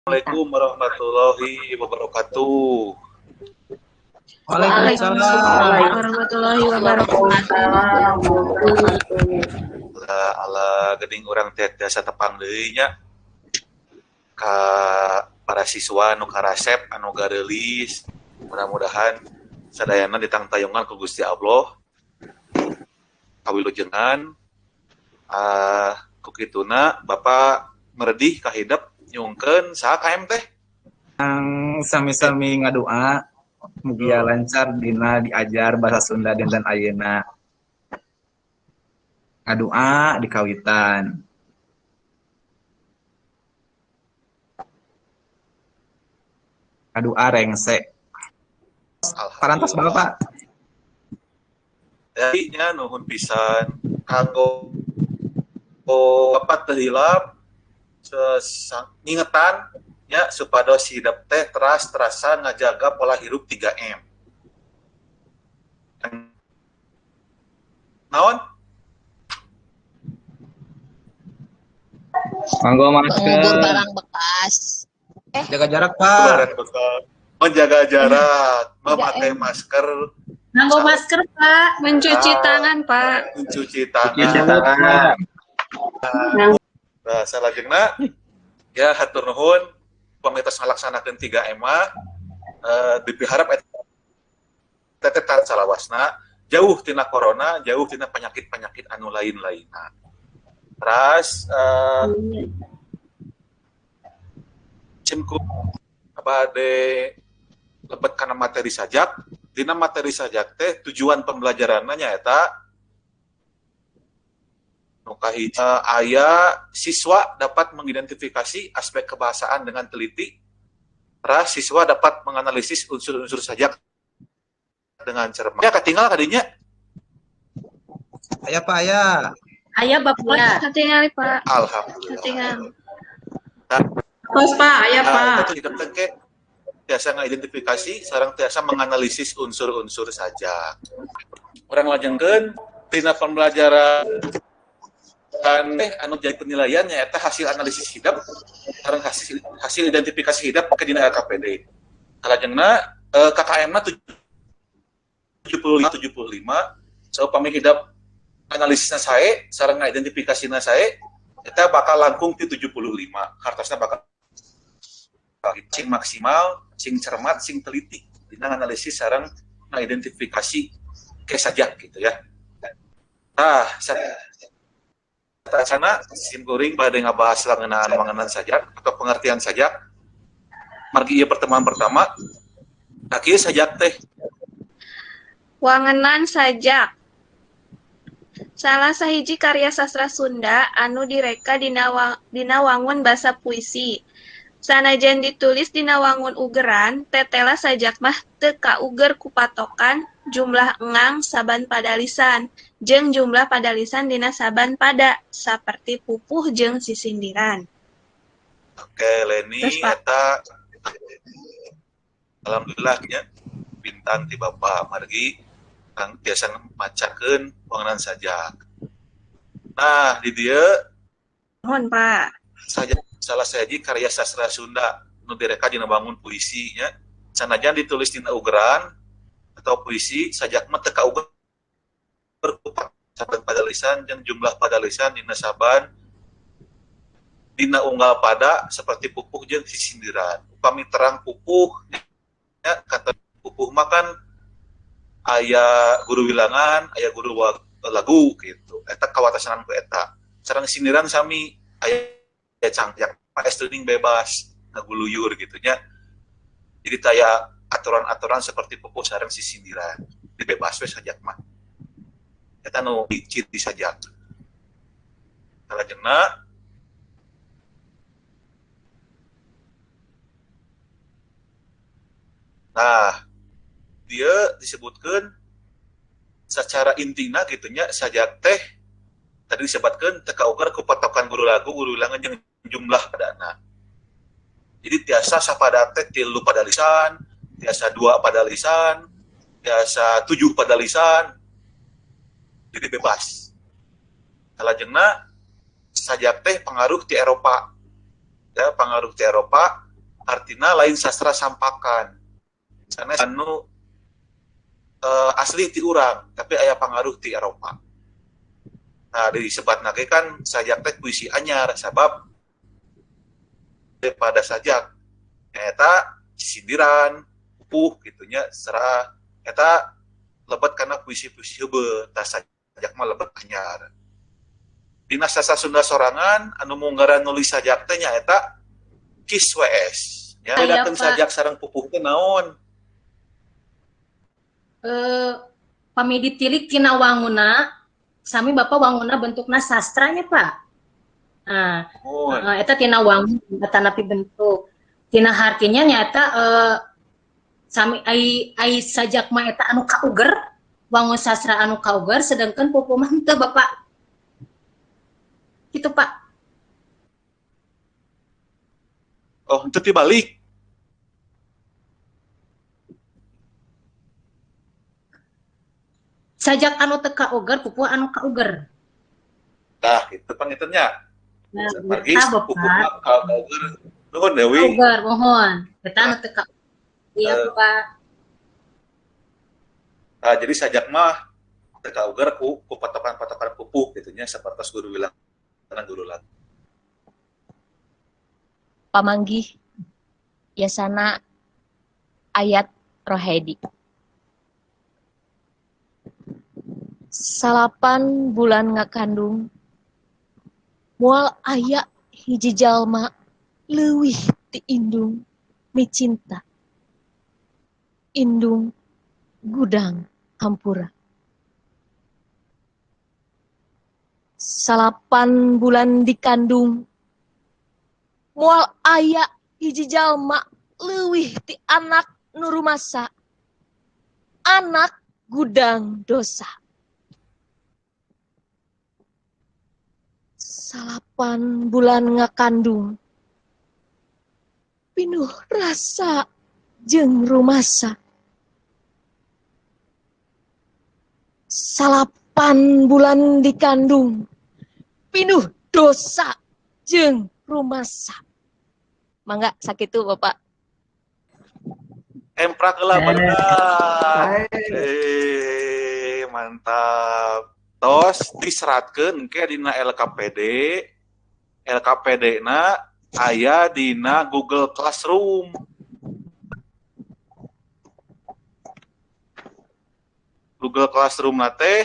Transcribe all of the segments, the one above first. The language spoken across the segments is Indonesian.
Assalamualaikum warahmatullahi wabarakatuh. Waalaikumsalam warahmatullahi wabarakatuh. Ala geding urang teh tiasa tepang deui nya ka para siswa nu karasep anu gareulis. Mudah-mudahan sadayana ditangtayungan ku Gusti Allah. Kawilujengan ku kituna Bapak meredih ka hidep nyungkeun saha KM teh? Sami-sami ngadoa mugia lancar dina diajar bahasa Sunda dinten ayeuna. Ngadoa di kawitan. Ngadoa rengse. Parantos Bapak. Jadi nya nuhun pisan kanggo Bapak teu hilap ngingetan ya supados hidup teh terasa ngajaga pola hidup 3M. Naon? Manggo masker. Mengubur barang bekas. Jaga jarak, Pak. Menjaga jarak, memakai masker, Manggo masker, Pak. Mencuci tangan, Pak. mencuci Cuci tangan. tangan. Nah, salajengna ya hatur nuhun pamitos ngalaksanakeun 3M diharap eta teh salawasna jauh tina corona, jauh tina penyakit-penyakit anu lain-lainna. Terus cimku abade lebet kana materi sajak, dina materi sajak teh tujuan pembelajaranna nyaeta aya siswa dapat mengidentifikasi aspek kebahasaan dengan teliti. Terus siswa dapat menganalisis unsur-unsur sajak dengan cermat. Ya katinggal kadinya. Aya Pak aya. Aya Bapak, katingali, Pak. Alhamdulillah. Katingali. Pas Pak, aya Pak. Itu hidup tengke biasa ngidentifikasi sareng tiasa menganalisis unsur-unsur sajak. Urang lajengkeun tina pembelajaran anu jadi penilaian nyaeta hasil analisis hidup sareng hasil identifikasi hidup ke dina LKPD. Salajengna KKM-na 75 so upami hidup analisisna sae sareng ngidentifikasina sae eta bakal langkung ti 75. Hartosna bakal sing maksimal, sing cermat, sing teliti dina analisis sareng ngidentifikasi ke sajak gitu ya. Nah, sana simkuring pada ngabahas mengenai sajak atau pengertian sajak. Margi ieu pertemuan pertama. Nah, kieu sajak teh. Wangenan sajak. Salah sahiji karya sastra Sunda anu direka dina wangun basa puisi. Sanajan ditulis dina wangun ugeran, tetela sajak mah teu kauger ku patokan jumlah engang saban pada lisan jeung jumlah pada lisan dina saban pada saperti pupuh jeung sisindiran. Oke, Leni eta alhamdulillah nya bintan ti Bapak margi kang biasa macakeun wangunan sajak. Nah, di dieu Mohon, Pak. sajak salah sahiji karya sastra Sunda nu direka dina wangun puisi nya. Sanajan ditulis dina ugeran atau puisi sajak mah teu kauger saban pada lisan jeung jumlah pada lisan dina saban dina unggal pada seperti pupuh jeung sisindiran. Upami terang pupuh nya kata pupuh mah kan aya guru wilangan, aya guru lagu gitu. Eta kawatasanan ku eta. Sareng sindiran sami aya cangjak paestuning bebas ngaguluyur gitu nya. Jadi taya aturan-aturan seperti pupuh sareng sisindiran. Dibebas we sajak mah. Eta nu ciri sajak. Salajengna nah, dia disebutkan secara intina gitunya sajak teh tadi disebutkan teu kauger ku patokan guru lagu, guru wilangan jeung jumlah padana. Jadi tiasa sapada teh 3 pada lisan, tiasa 2 pada lisan, tiasa 7 pada lisan. Jadi bebas. Salajengna sajak teh pengaruh ti Eropa. Ya, pengaruh ti Eropa artinya lain sastra sampakan. Karena anu asli ti urang, tapi aya pangaruh ti Eropa. Nah, disebat nage kan sajak teh puisi anyar, sabab daripada sajak eta sindiran, pupuh gitunya, serah eta lebet karena puisi-puisi heubeut, tah sajak mah lebet anyar. Dina sastra Sunda sorangan anu munggaran nulis sajak teh nyaeta Kis WS. Ya, bedakeun sajak sareng pupuh teh naon? Pami ditilik tina wanguna, sami Bapak wanguna bentukna sastranya Pak. Nah, eta tina wangun tanapi bentuk. Tina hartinya nyata sami ai sajak mah eta anu kauger, wangun sastra anu kauger, sedangkan pupuh mah teu Bapak. Gitu Pak. Oh, itu dibalik. Sajak anu teu kauger, pupuh anu kauger. Nah, itu pangitnya. Nah, Margis, pupuh kauger. Nuhun Dewi. Kauger, mohon. Eta anu teu kauger. Iya Pak. Nah, jadi sajak mah teu kauger ku patokan-patokan pupuh gitunya sapertos guru bilang tenang guru lagu. Pamanggih Yasana ayat Rohedi. Salapan bulan ngakandung moal aya hiji jalma leuwih ti indung micinta. Indung gudang hampura. Salapan bulan dikandung moal aya hiji jalma leuwih ti anak nu rumasa. Anak gudang dosa. Salapan bulan ngakandung pinuh rasa jeung rumasa. Salapan bulan dikandung pinuh dosa jeung rumasa. Mangga sakitu Bapak. Emprak heula bener. Mantap. Tos diseratkeun engke dina LKPD. LKPD-na aya dina Google Classroom. Google Classroom teh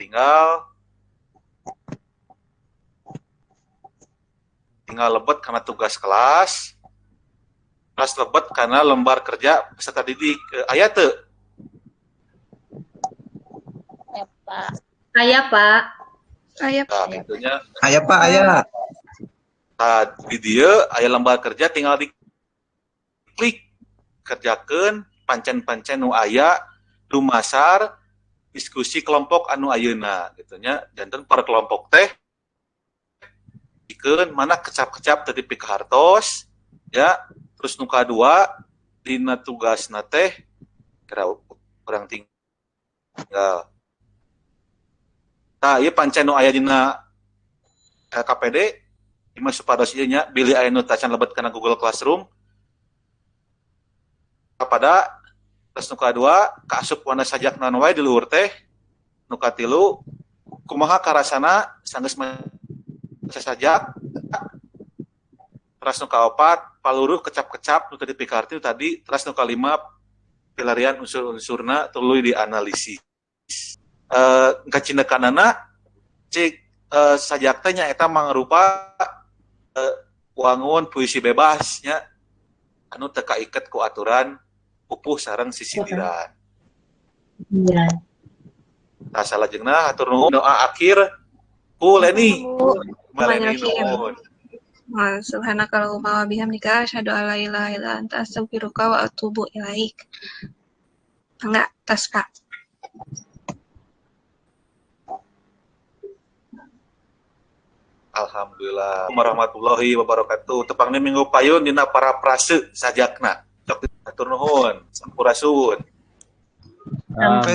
tinggal lebet karena tugas kelas, lebet karena lembar kerja peserta didik. Aya teu? Aya Pak. Aya Nah, gitunya. Aya Pak, aya. Nah, di dieu aya lembar kerja tinggal diklik kerjakeun pancen-pancen nu aya dumasar diskusi kelompok anu ayeuna gitunya. Janten per kelompok teh dikeun mana kecap-kecap tadi pikahartos ya, terus nu kadua dina tugasna teh kira urang tinggal. Tah ieu pancen nu aya dina LKPD imah supados ieu nya bilih aya nu tacan lebet kana Google Classroom kepada terus nu kadua kaasup warna sajak naon wae di luhur teh. Nu katilu kumaha karasana sanggeus maca sajak. Terus nu kaopat paluruh kecap-kecap nu tadi pikarti tadi. Terus nu kalima pilarian unsur-unsurna tuluy dianalisis. Kacinekanana cik sajak teh nyaeta mangrupa wangun puisi bebas nya anu teu kaiket ku aturan pupuh sareng sisindiran. Iya. Nah, salajengna hatur nuhun doa akhir ku Leni. Subhanakallahumma wa bihamdika asyhadu an la ilaha illa anta astaghfiruka wa atubu ilaik. Enggak, tas Pak. Alhamdulillah warahmatullahi wabarakatuh. Tepangna minggu payun dina para prase sajakna. Hatur nuhun, sampurasun. Sampai.